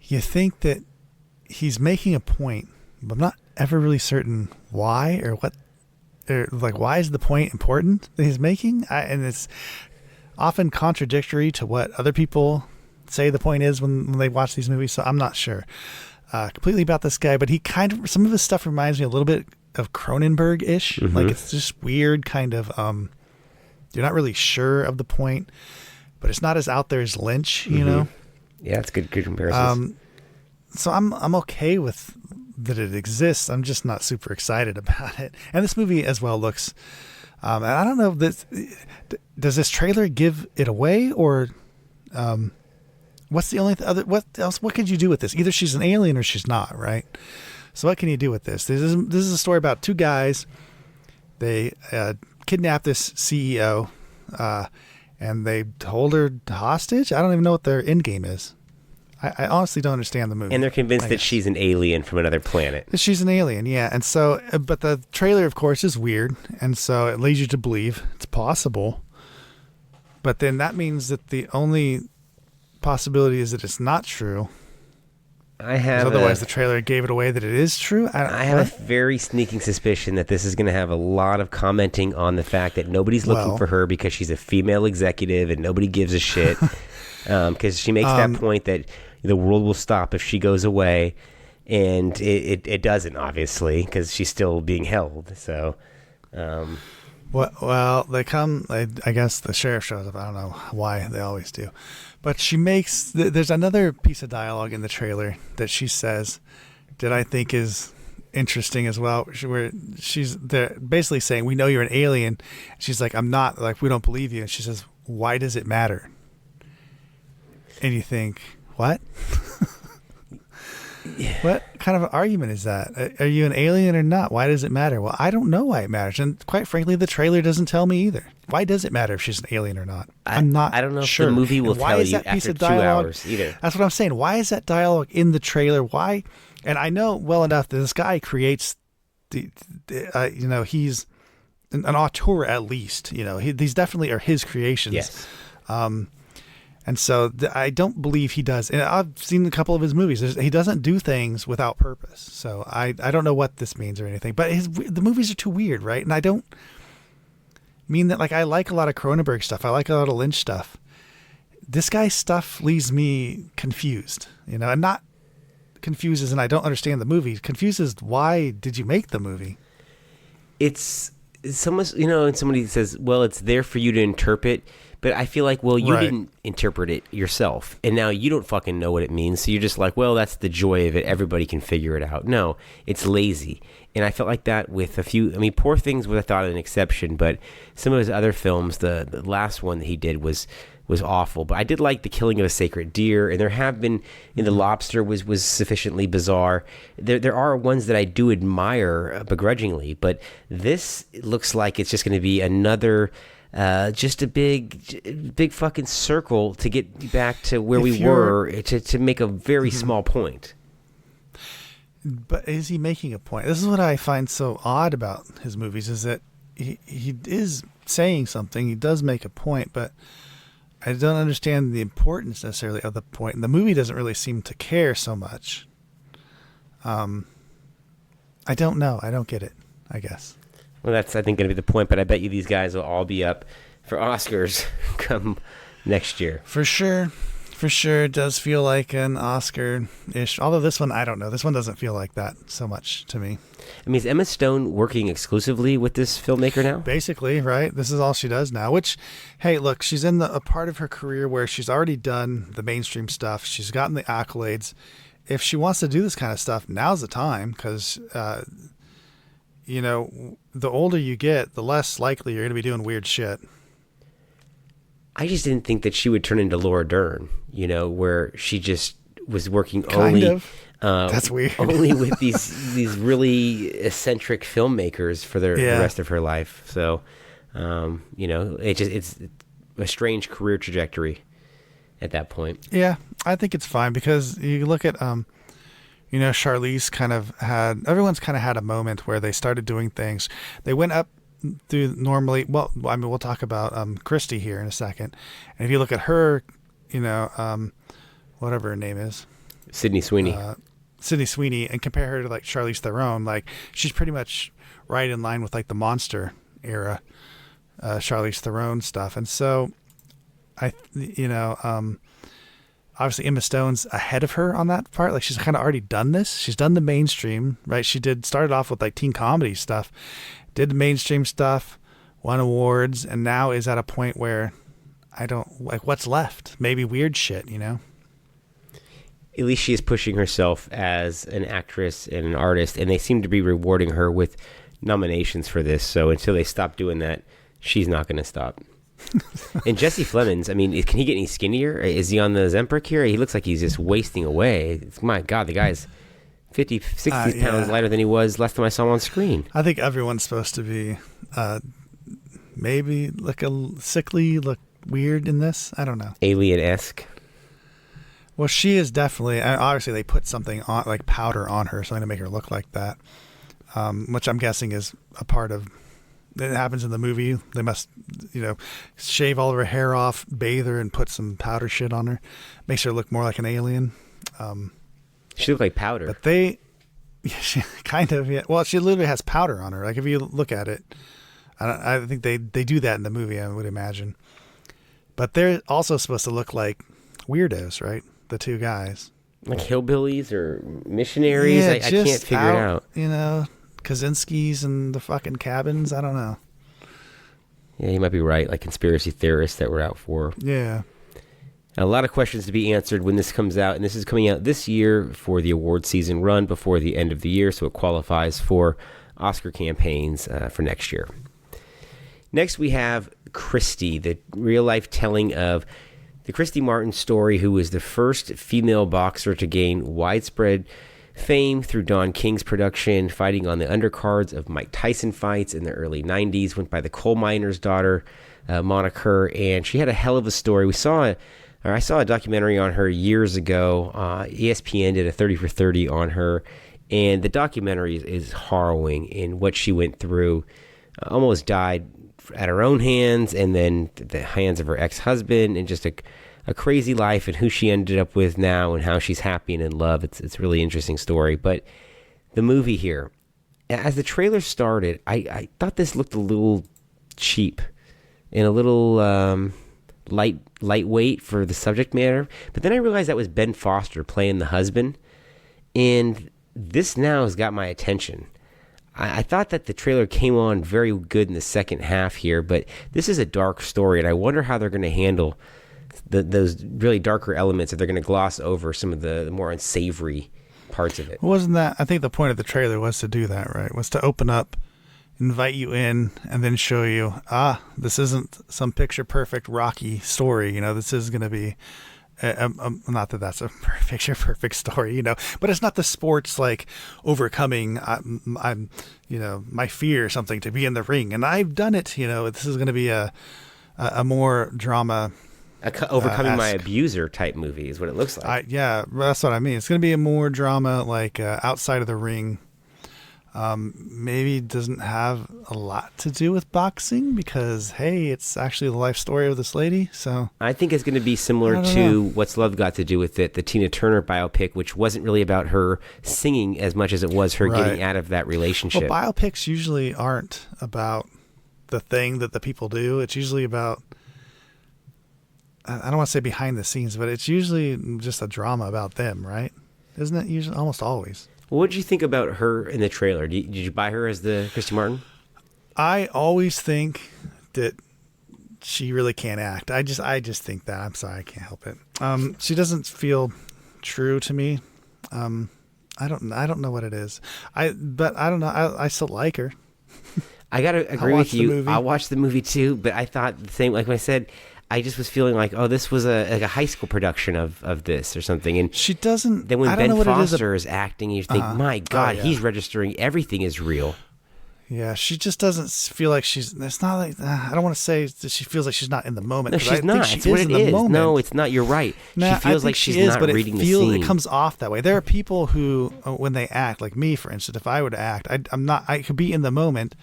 you think that he's making a point, but I'm not ever really certain why or what. Or like, why is the point important that he's making? And it's often contradictory to what other people say the point is when they watch these movies. So I'm not sure completely about this guy, but he some of his stuff reminds me a little bit of Cronenberg-ish. Mm-hmm. Like it's just weird kind of, you're not really sure of the point, but it's not as out there as Lynch, you know? Yeah, it's good comparison. So I'm okay with that it exists. I'm just not super excited about it. And this movie as well looks, and I don't know if does this trailer give it away or, what's the only what else? What could you do with this? Either she's an alien or she's not, right? So what can you do with this? This is a story about two guys. They kidnapped this CEO, and they hold her hostage. I don't even know what their end game is. I honestly don't understand the movie. And they're convinced that she's an alien from another planet. She's an alien, yeah. And so, but the trailer, of course, is weird, and so it leads you to believe it's possible. But then that means that the only possibility is that it's not true. Otherwise, the trailer gave it away that it is true. I have a very sneaking suspicion that this is going to have a lot of commenting on the fact that nobody's looking for her because she's a female executive and nobody gives a shit. Because she makes that point that the world will stop if she goes away, and it doesn't, obviously, because she's still being held. So, well, they come. I guess the sheriff shows up. I don't know why, they always do. But she makes, there's another piece of dialogue in the trailer that she says that I think is interesting as well, where they're basically saying, we know you're an alien. She's like, I'm not, like, we don't believe you. And she says, why does it matter? And you think, what? What kind of argument is that? Are you an alien or not? Why does it matter? Well, I don't know why it matters. And quite frankly, the trailer doesn't tell me either. Why does it matter if she's an alien or not? I'm not sure. I don't know if the movie will tell you after 2 hours either. That's what I'm saying. Why is that dialogue in the trailer? Why? And I know well enough that this guy creates he's an auteur at least. These definitely are his creations. Yes. And so I don't believe he does. And I've seen a couple of his movies. He doesn't do things without purpose. So I don't know what this means or anything. But the movies are too weird, right? And I don't mean that, like, I like a lot of Cronenberg stuff. I like a lot of Lynch stuff. This guy's stuff leaves me confused, and not confused as in I don't understand the movie. Confused as why did you make the movie? It's someone, and somebody says, well, it's there for you to interpret. But I feel like, well, you didn't interpret it yourself, and now you don't fucking know what it means, so you're just like, well, that's the joy of it. Everybody can figure it out. No, it's lazy. And I felt like that with a few, Poor Things was, I thought, an exception, but some of his other films, the last one that he did was awful. But I did like The Killing of a Sacred Deer, and there have been, The Lobster was sufficiently bizarre. There are ones that I do admire begrudgingly, but this looks like it's just going to be another... just a big fucking circle to get back to where we were to make a very small point. But is he making a point? This is what I find so odd about his movies, is that he is saying something. He does make a point, but I don't understand the importance necessarily of the point. And the movie doesn't really seem to care so much. I don't know. I don't get it, I guess. Well, that's, I think, going to be the point, but I bet you these guys will all be up for Oscars come next year. For sure. for sure does feel like an Oscar-ish. Although this one, I don't know. This one doesn't feel like that so much to me. I mean, is Emma Stone working exclusively with this filmmaker now? Basically, right? This is all she does now, which, hey, look, she's in a part of her career where she's already done the mainstream stuff. She's gotten the accolades. If she wants to do this kind of stuff, now's the time because, you know, the older you get, the less likely you're going to be doing weird shit. I just didn't think that she would turn into Laura Dern, you know, where she just was working That's weird. only with these really eccentric filmmakers for the rest of her life. So, you know, it's a strange career trajectory at that point. Yeah, I think it's fine because you look at, you know, Charlize everyone's kind of had a moment where they started doing things. They went up through normally, well, I mean, we'll talk about Christy here in a second. And if you look at her, you know, whatever her name is. Sydney Sweeney. Sydney Sweeney, and compare her to like Charlize Theron, like she's pretty much right in line with like the monster era, Charlize Theron stuff. And so obviously Emma Stone's ahead of her on that part. Like she's kind of already done this. She's done the mainstream, right? Started off with like teen comedy stuff, did the mainstream stuff, won awards, and now is at a point where I don't like what's left. Maybe weird shit, you know? At least she is pushing herself as an actress and an artist, and they seem to be rewarding her with nominations for this. So until they stop doing that, she's not going to stop. And Jesse Plemons, I mean, can he get any skinnier? Is he on the Ozempic here? He looks like he's just wasting away. My God, the guy's 50, 60 pounds lighter than he was last time I saw him on screen. I think everyone's supposed to be maybe like a sickly, look weird in this. I don't know. Alien-esque. Well, she is definitely, obviously they put something on, like powder on her, something to make her look like that, which I'm guessing is a part of, it happens in the movie. They must, you know, shave all of her hair off, bathe her, and put some powder shit on her. Makes her look more like an alien. She looked like powder. But she kind of, yeah. Well, she literally has powder on her. Like if you look at it, I think they do that in the movie, I would imagine. But they're also supposed to look like weirdos, right? The two guys. Like hillbillies or missionaries? Yeah, I can't figure it out. You know, Kaczynski's and the fucking cabins. I don't know. Yeah, you might be right. Like conspiracy theorists that we're out for. Yeah. A lot of questions to be answered when this comes out. And this is coming out this year for the award season run before the end of the year. So it qualifies for Oscar campaigns for next year. Next, we have Christy, the real-life telling of the Christy Martin story, who was the first female boxer to gain widespread fame through Don King's production, fighting on the undercards of Mike Tyson fights in the early 90s, went by the coal miner's daughter moniker, and she had a hell of a story. I saw a documentary on her years ago. ESPN did a 30 for 30 on her, and the documentary is harrowing in what she went through. Almost died at her own hands, and then the hands of her ex-husband, and just a crazy life, and who she ended up with now, and how she's happy and in love. It's a really interesting story. But the movie here, as the trailer started, I thought this looked a little cheap and a little lightweight for the subject matter. But then I realized that was Ben Foster playing the husband, and this now has got my attention. I thought that the trailer came on very good in the second half here, but this is a dark story, and I wonder how they're going to handle those really darker elements, if they're going to gloss over some of the more unsavory parts of it. Wasn't that, I think the point of the trailer was to do that, right? Was to open up, invite you in, and then show you, this isn't some picture-perfect Rocky story, you know, this is going to be, not that that's a picture-perfect story, you know, but it's not the sports, like, overcoming, I'm you know, my fear or something to be in the ring, and I've done it, you know, this is going to be a more drama, overcoming my abuser type movie is what it looks like. Yeah, that's what I mean. It's going to be a more drama, like outside of the ring. Maybe doesn't have a lot to do with boxing because, hey, it's actually the life story of this lady. So I think it's going to be similar to What's Love Got to Do with It, the Tina Turner biopic, which wasn't really about her singing as much as it was her getting out of that relationship. Well, biopics usually aren't about the thing that the people do. It's usually about, I don't want to say behind the scenes, but it's usually just a drama about them, right? Isn't it usually almost always? What did you think about her in the trailer? Did you buy her as the Christy Martin? I always think that she really can't act. I just think that. I'm sorry, I can't help it. She doesn't feel true to me. I don't know what it is. But I don't know. I still like her. I gotta agree with you. I watched the movie too, but I thought the same. Like when I said, I just was feeling like, oh, this was like a high school production of this or something. And she doesn't. Then when Ben Foster is acting, you think, my God, he's registering everything is real. Yeah, she just doesn't feel like she's. It's not like I don't want to say that she feels like she's not in the moment. No, she's not. It's what it is. No, it's not. You're right. Nah, she feels like she's not reading the scene. It comes off that way. There are people who, when they act, like me, for instance, if I were to act, I'm not. I could be in the moment,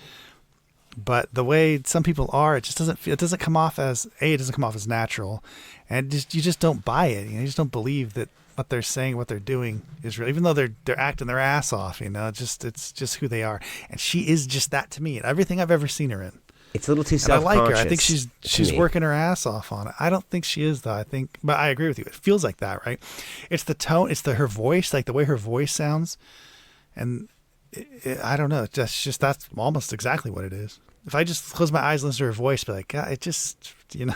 but the way some people are, it just doesn't. It doesn't come off as it doesn't come off as natural, and you just don't buy it. You just don't believe that what they're saying, what they're doing is real, even though they're acting their ass off. It's just who they are, and she is just that to me. Everything I've ever seen her in, it's a little too self-conscious. I like her. I think she's working her ass off on it. I don't think she is though. But I agree with you. It feels like that, right? It's the tone. It's her voice, like the way her voice sounds, and I don't know. Just that's almost exactly what it is. If I just close my eyes and listen to her voice, be like, God, it just it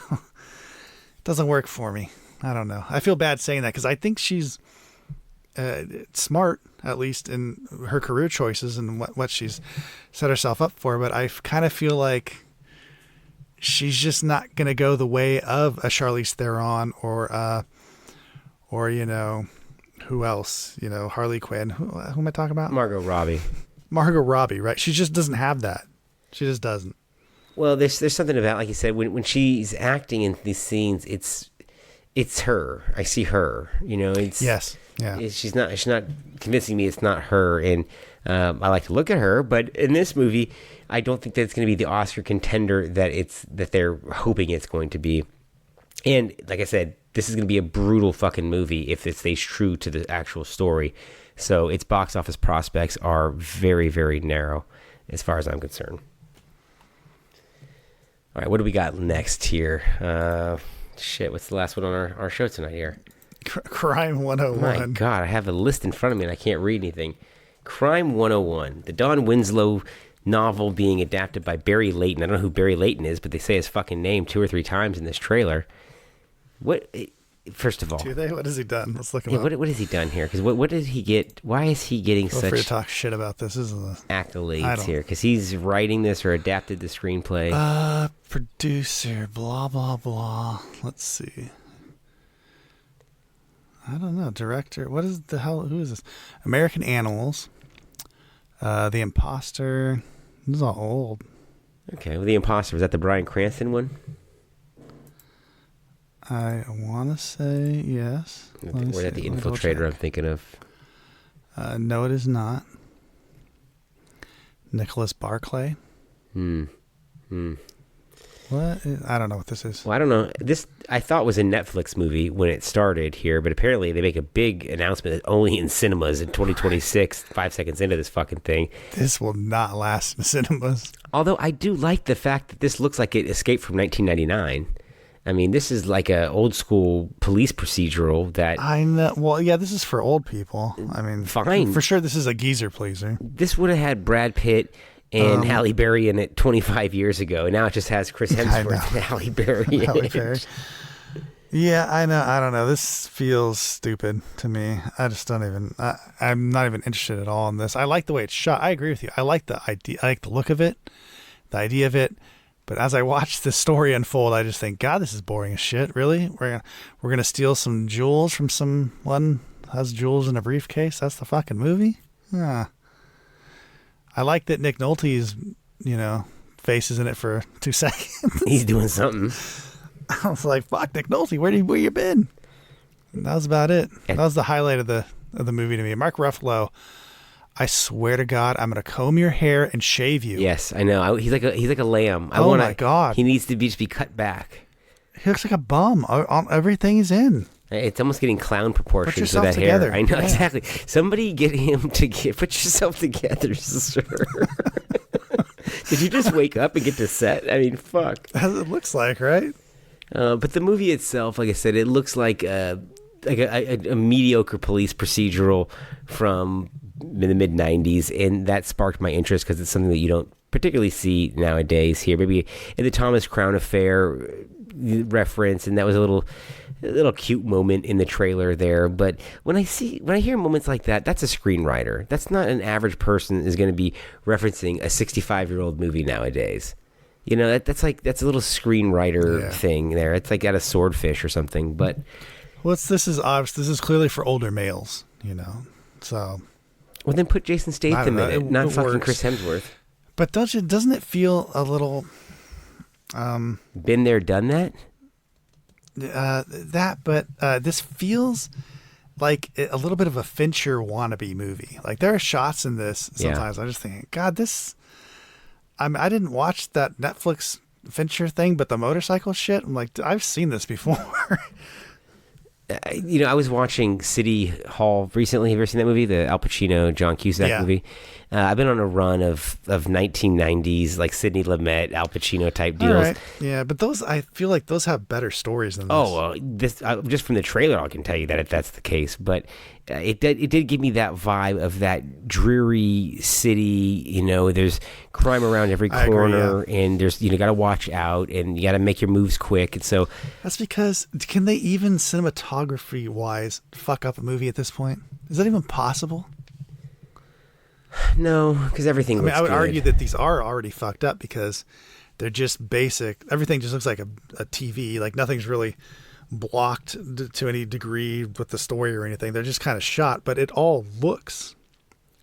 doesn't work for me. I don't know. I feel bad saying that because I think she's smart, at least in her career choices and what she's set herself up for. But I kind of feel like she's just not going to go the way of a Charlize Theron or who else? Harley Quinn. Who am I talking about? Margot Robbie. Margot Robbie, right? She just doesn't have that. She just doesn't. Well, there's something about, like you said, when she's acting in these scenes, it's her. I see her. Yes. Yeah. She's not convincing me it's not her, and I like to look at her. But in this movie, I don't think that it's going to be the Oscar contender that they're hoping it's going to be. And like I said, this is going to be a brutal fucking movie if it stays true to the actual story. So its box office prospects are very, very narrow, as far as I'm concerned. All right, what do we got next here? What's the last one on our show tonight here? Crime 101. My God, I have a list in front of me and I can't read anything. Crime 101, the Don Winslow novel being adapted by Barry Layton. I don't know who Barry Layton is, but they say his fucking name 2 or 3 times in this trailer. What? First of all, do they? What has he done? Let's look him up. What has he done here? Because what did he get? Why is he getting Feel such free to talk shit about this? This is accolades here? Because he's writing this or adapted the screenplay. Producer, blah blah blah. Let's see. I don't know. Director. What is the hell? Who is this? American Animals. The Imposter. This is all old. Okay, well, The Imposter, was that the Bryan Cranston one? I want to say yes. Or is that The Infiltrator I'm thinking of? No, it is not. Nicholas Barclay. What? I don't know what this is. Well, I don't know. This I thought was a Netflix movie when it started here, but apparently they make a big announcement that only in cinemas in 2026, 5 seconds into this fucking thing. This will not last in cinemas. Although I do like the fact that this looks like it escaped from 1999. I mean, this is like a old school police procedural that... I know. Well, yeah, this is for old people. I mean, fine. For sure this is a geezer pleaser. This would have had Brad Pitt and Halle Berry in it 25 years ago, and now it just has Chris Hemsworth and Halle Berry in it. Yeah, I know. I don't know. This feels stupid to me. I just don't even... I'm not even interested at all in this. I like the way it's shot. I agree with you. I like the idea. I like the look of it, the idea of it. But as I watch the story unfold, I just think, God, this is boring as shit. Really? We're gonna steal some jewels from someone who has jewels in a briefcase? That's the fucking movie? I like that Nick Nolte's, face is in it for 2 seconds. He's doing something. I was like, fuck, Nick Nolte, where you been? And that was about it. That was the highlight of the movie to me. Mark Ruffalo, I swear to God, I'm gonna comb your hair and shave you. Yes, I know. He's like a lamb. My God, he needs to just be cut back. He looks like a bum on everything he's in. It's almost getting clown proportions with that together. hair. I know, exactly. Somebody get him to put yourself together, sir. Did you just wake up and get to set? I mean, fuck. As it looks like, right? But the movie itself, like I said, it looks like a mediocre police procedural from the mid 90s, and that sparked my interest because it's something that you don't particularly see nowadays here. Maybe in the Thomas Crown Affair reference, and that was a little cute moment in the trailer there. But when I hear moments like that, that's a screenwriter. That's not an average person is going to be referencing a 65-year-old movie nowadays. You know, that's a little screenwriter thing there. It's like at a Swordfish or something. But this is obvious. This is clearly for older males. You know, so. Well, then put Jason Statham in it, not fucking works. Chris Hemsworth. But doesn't it feel a little... Been there, done that? This feels like a little bit of a Fincher wannabe movie. Like, there are shots in this sometimes. I just think, God, this... I didn't watch that Netflix Fincher thing, but the motorcycle shit, I'm like, I've seen this before. I was watching City Hall recently. Have you ever seen that movie? The Al Pacino, John Cusack movie? I've been on a run of 1990s, like Sidney Lumet, Al Pacino type deals. All right. Yeah, but those, I feel like those have better stories than this. Oh, well, just from the trailer, I can tell you that that's the case. But it did give me that vibe of that dreary city. You know, there's crime around every corner, and there's got to watch out, and you got to make your moves quick. And so that's because, can they even cinematography wise fuck up a movie at this point? Is that even possible? No, because everything looks good. I would argue that these are already fucked up because they're just basic. Everything just looks like a TV. Like, nothing's really blocked to any degree with the story or anything. They're just kind of shot, but it all looks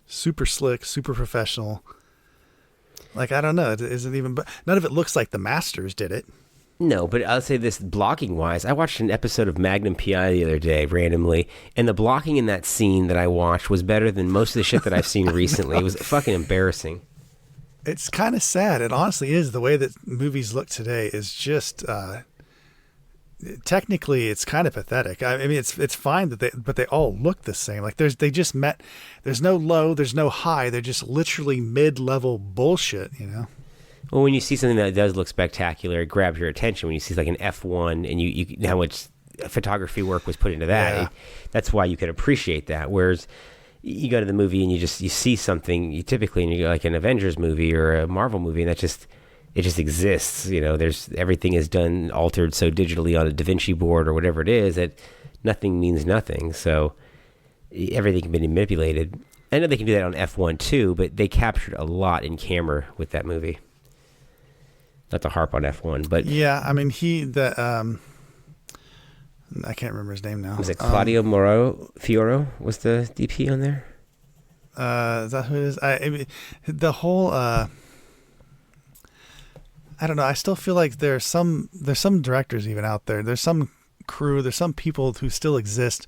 super slick, super professional. Like, I don't know. It isn't even... But none of it looks like the Masters did it. No, but I'll say this, blocking-wise, I watched an episode of Magnum P.I. the other day, randomly, and the blocking in that scene that I watched was better than most of the shit that I've seen recently. It was fucking embarrassing. It's kind of sad. It honestly is. The way that movies look today is just... technically, it's kind of pathetic. I mean, it's fine but they all look the same. Like, there's no low, there's no high. They're just literally mid-level bullshit, you know? Well, when you see something that does look spectacular, it grabs your attention. When you see like an F1 and you how much photography work was put into that, that's why you can appreciate that. Whereas you go to the movie and you see something, typically, and you go like an Avengers movie or a Marvel movie, and it just exists. You know, everything is done, altered so digitally on a Da Vinci board or whatever it is that nothing means nothing. So everything can be manipulated. I know they can do that on F1 too, but they captured a lot in camera with that movie. Not to harp on F1, but... Yeah, I mean, I can't remember his name now. Was it Claudio Fioro was the DP on there? Is that who it is? I mean, the whole... I don't know. I still feel like there's some directors even out there. There's some crew. There's some people who still exist,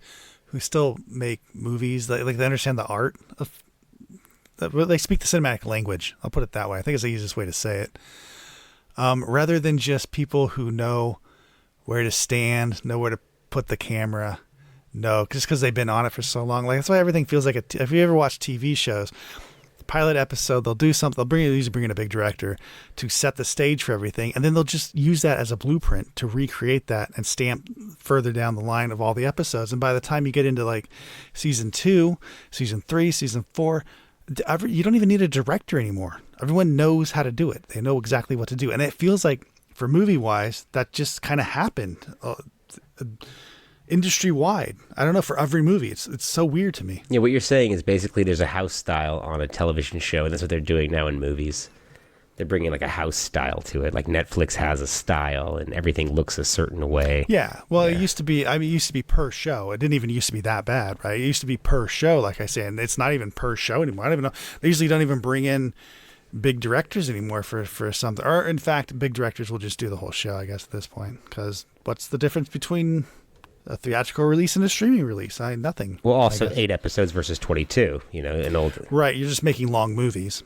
who still make movies. Like they understand the art of... They speak the cinematic language. I'll put it that way. I think it's the easiest way to say it. Rather than just people who know where to stand, know where to put the camera. No, just because they've been on it for so long. Like, that's why everything feels like if you ever watch TV shows, pilot episode, they'll do something. They'll usually bring in a big director to set the stage for everything, and then they'll just use that as a blueprint to recreate that and stamp further down the line of all the episodes. And by the time you get into like season 2, season 3, season 4, you don't even need a director anymore. Everyone knows how to do it. They know exactly what to do. And it feels like, for movie-wise, that just kind of happened industry-wide. I don't know, for every movie. It's so weird to me. Yeah, what you're saying is basically there's a house style on a television show, and that's what they're doing now in movies. They're bringing like a house style to it. Like Netflix has a style, and everything looks a certain way. Yeah. Well, It used to be. I mean, it used to be per show. It didn't even used to be that bad, right? It used to be per show, like I say, and it's not even per show anymore. I don't even know. They usually don't even bring in big directors anymore for something. Or in fact, big directors will just do the whole show, I guess, at this point. Because what's the difference between a theatrical release and a streaming release? Nothing. Well, also 8 episodes versus 22. You know, an old. Right. You're just making long movies.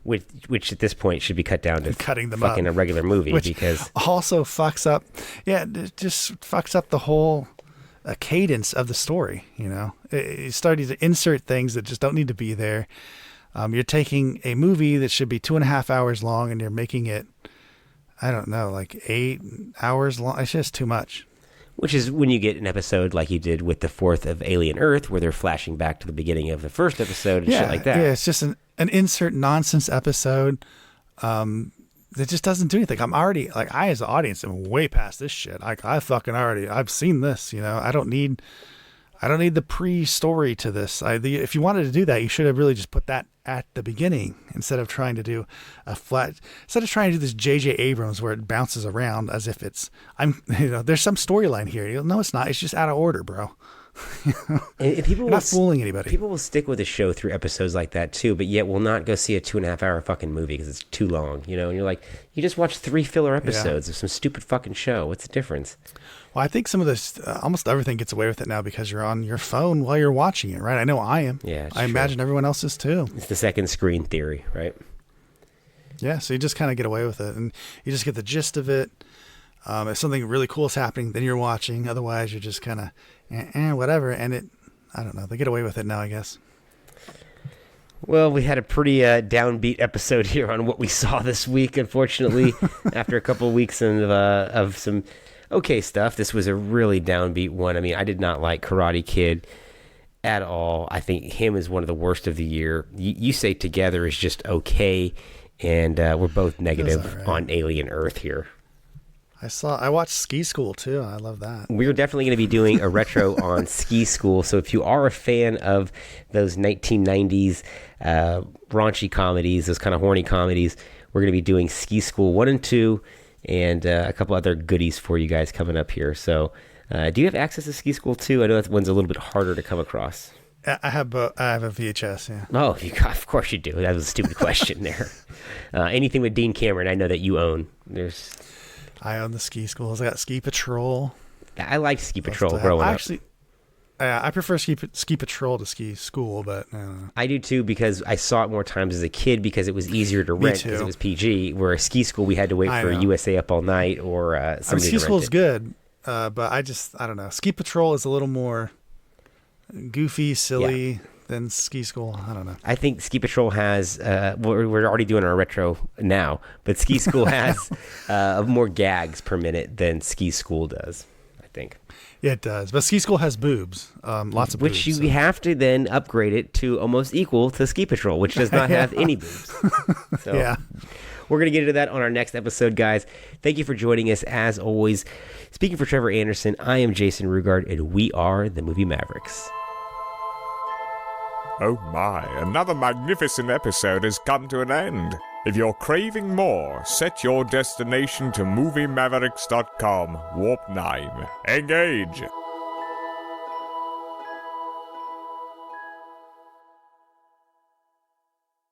Which at this point should be cut down to cutting them fucking up. A regular movie, which because also fucks up. Yeah, it just fucks up the whole cadence of the story. You know, it's starting to insert things that just don't need to be there. You're taking a movie that should be 2.5 hours long, and you're making it I don't know, like 8 hours long. It's just too much. Which is when you get an episode like you did with the 4th of Alien Earth, where they're flashing back to the beginning of the first episode and shit like that. Yeah, it's just an insert nonsense episode that just doesn't do anything. I'm already, like, I as an audience am way past this shit. Like, I've seen this, you know. I don't need the pre-story to this. If you wanted to do that, you should have really just put that at the beginning instead of trying to do this J.J. Abrams where it bounces around as if there's some storyline here. No, it's not. It's just out of order, bro. And people You're not fooling anybody. People will stick with a show through episodes like that too, but yet will not go see a 2.5 hour fucking movie because it's too long, you know. And you're like, you just watched 3 filler episodes of some stupid fucking show. What's the difference? Well, I think some of this, almost everything gets away with it now because you're on your phone while you're watching it, right? I know I am. Yeah, I imagine everyone else is too. It's the second screen theory, right? Yeah, so you just kind of get away with it, and you just get the gist of it. If something really cool is happening, then you're watching. Otherwise, you're just kind of, whatever. And I don't know. They get away with it now, I guess. Well, we had a pretty downbeat episode here on what we saw this week, unfortunately. After a couple of weeks of some okay stuff, this was a really downbeat one. I mean, I did not like Karate Kid at all. I think him is one of the worst of the year. You say Together is just okay, and we're both negative on Alien Earth here. I watched Ski School too. I love that. We're definitely going to be doing a retro on Ski School. So if you are a fan of those 1990s raunchy comedies, those kind of horny comedies, we're going to be doing Ski School 1 and 2 and a couple other goodies for you guys coming up here. So do you have access to Ski School 2? I know that one's a little bit harder to come across. I have a VHS, yeah. Oh, of course you do. That was a stupid question there. Anything with Dean Cameron, I know that you own. I own the Ski Schools. I got Ski Patrol. I liked Ski Patrol growing up. Actually, I prefer Ski Patrol to Ski School, but I do too because I saw it more times as a kid because it was easier to rent because it was PG. Where Ski School, we had to wait for USA Up All Night or somebody Ski School is good, but I don't know. Ski Patrol is a little more goofy, silly than Ski School. I don't know. I think Ski Patrol has, we're already doing our retro now, but Ski School has more gags per minute than Ski School does, I think. Yeah, it does. But Ski School has boobs, lots of boobs. Which you so. have to then upgrade it to almost equal to Ski Patrol, which does not have any boobs. So yeah. We're going to get into that on our next episode, guys. Thank you for joining us, as always. Speaking for Trevor Anderson, I am Jason Rugard, and we are the Movie Mavericks. Oh my, another magnificent episode has come to an end. If you're craving more, set your destination to MovieMavericks.com, Warp 9. Engage!